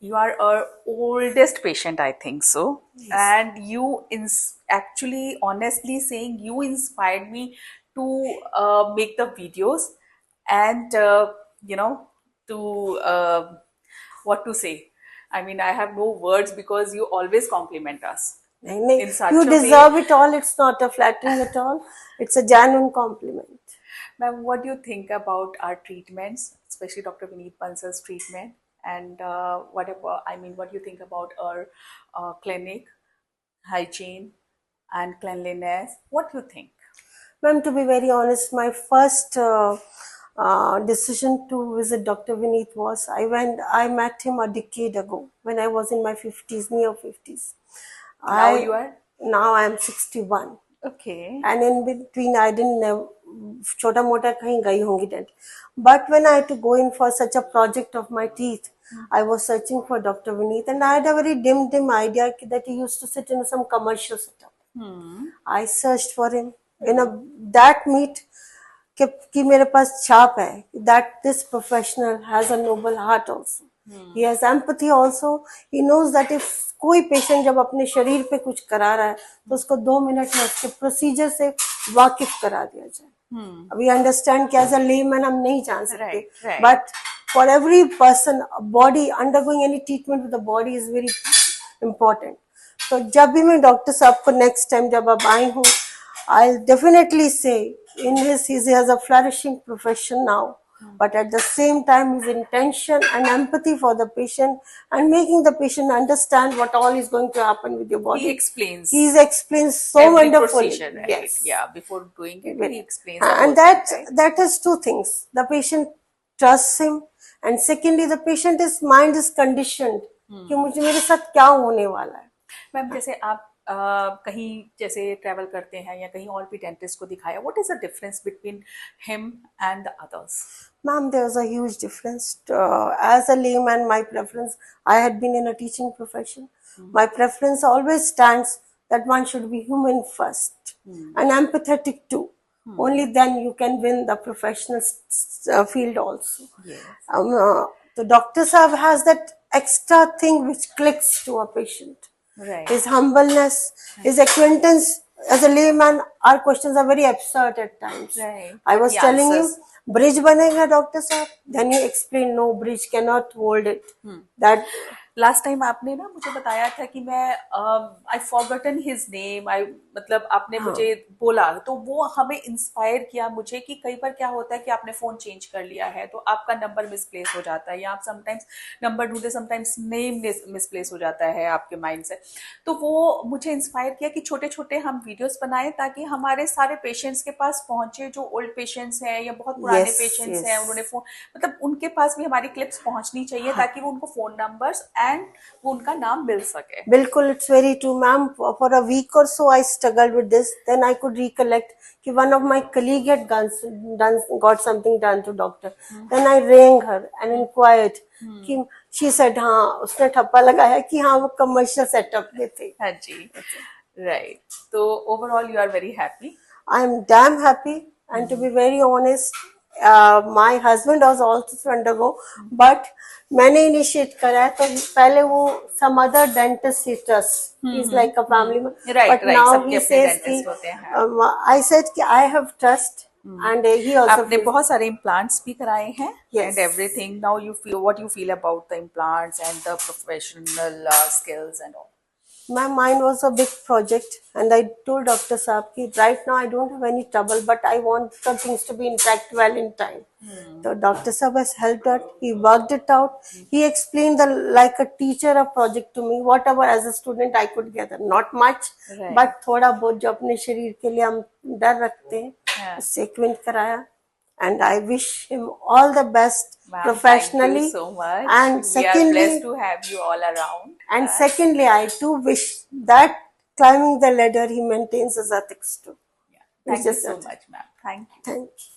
You are our oldest patient, I think so. Yes. And you actually, honestly saying, you inspired me to make the videos and, to what to say. I mean, I have no words because you always compliment us in such You a way. deserve it all. It's not a flattering at all. It's a genuine compliment. Ma'am, what do you think about our treatments, especially Dr. Vineet Bansal's treatment? And what do you think about our clinic, hygiene, and cleanliness? What do you think? Ma'am, to be very honest, my first decision to visit Dr. Vineet was I met him a decade ago when I was in my 50s, near 50s. Now you are? Now I am 61. Okay. And in between I didn't know chota mota kahin gayi hongi dent. But when I had to go in for such a project of my teeth, I was searching for Dr. Vineet, and I had a very dim idea that he used to sit in some commercial setup. I searched for him in that meet कि मेरे पास छाप है that this professional has a noble heart also. He has empathy also. He knows that if कोई patient जब अपने शरीर पे कुछ करा रहा है तो उसको 2 मिनट में उसके प्रोसीजर से वाकिफ करा दिया जाए. We understand कि as a layman हम नहीं जान सकते, but for every person, body undergoing any treatment with the body is very important. तो जब भी मैं डॉक्टर साहब को नेक्स्ट टाइम जब अब आई हूँ, I'll definitely say he has a flourishing profession now, but at the same time his intention and empathy for the patient and making the patient understand what all is going to happen with your body. He explains. He explains so every wonderfully. Procedure, right? Yes. Yeah, before doing it, he explains. And that is two things. The patient trusts him, and secondly, the patient's mind is conditioned कि मुझे मेरे साथ क्या होने वाला है. Ma'am, जैसे आप कहीं जैसे ट्रैवल करते हैं या कहीं और भी डेंटिस्ट को दिखाया, what is the difference between him and the others? Ma'am, there's a huge difference. As a layman, my preference, I had been in a teaching profession. My preference always stands that one should be human first and empathetic too. Only then you can win the professional field also. Yes. The doctor sahab has that extra thing which clicks to a patient. Right. His humbleness, his acquaintance. As a layman, our questions are very absurd at times. Right. I was telling him, bridge banega, doctor sahab. Then he explained, no, bridge cannot hold it. That last time आपने ना मुझे बताया था कि मैं आई forgotten his name, मतलब आपने मुझे बोला, तो वो हमें इंस्पायर किया मुझे कि कई बार क्या होता है कि आपने फोन चेंज कर लिया है तो आपका नंबर मिसप्लेस हो जाता है, या आप समटाइम्स नंबर ढूंढते समटाइम्स नेम मिसप्लेस हो जाता है आपके माइंड से. तो वो मुझे इंस्पायर किया कि छोटे छोटे हम वीडियोस बनाएं ताकि हमारे सारे पेशेंट्स के पास पहुंचे, जो ओल्ड पेशेंट्स हैं या बहुत पुराने पेशेंट्स हैं, उन्होंने फोन, मतलब उनके पास भी हमारी क्लिप्स पहुंचनी चाहिए ताकि वो उनको फोन नंबर्स एंड वो उनका नाम मिल सके. बिल्कुल, it's very true, ma'am. For a week or so I struggled with this. Then I could recollect कि one of my colleague had got something done to doctor. Then I rang her and inquired कि she said हाँ उसने ठप्पा लगाया कि हाँ वो commercial setup में थे. हाँ जी, right. तो overall you are very happy. I am damn happy, and to be very honest, my husband was also to undergo, but मैंने initiate करा है तो पहले वो some other dentist he trusts. He's like a family man. Right, but right. now he says कि I said कि I have trust. And he also आपने बहुत सारे implants भी कराए हैं. Yes. And everything. Now you feel what you feel about the implants and the professional skills and all. My mind was a big project, and I told Dr. Saab ki right now I don't have any trouble, but I want the things to be intact well in time. So Dr. Saab has helped out. He worked it out. He explained like a teacher a project to me, whatever as a student I could gather. Not much, but थोड़ा बहुत जो अपने शरीर के लिए हम डर रखते हैं, उससे एक्विंट कराया. And I wish him all the best professionally. Thank you so much. And secondly, we are blessed to have you all around. And secondly, I too wish that climbing the ladder he maintains his ethics too. Yeah. Thank you so much, ma'am. Thank you. Thank you.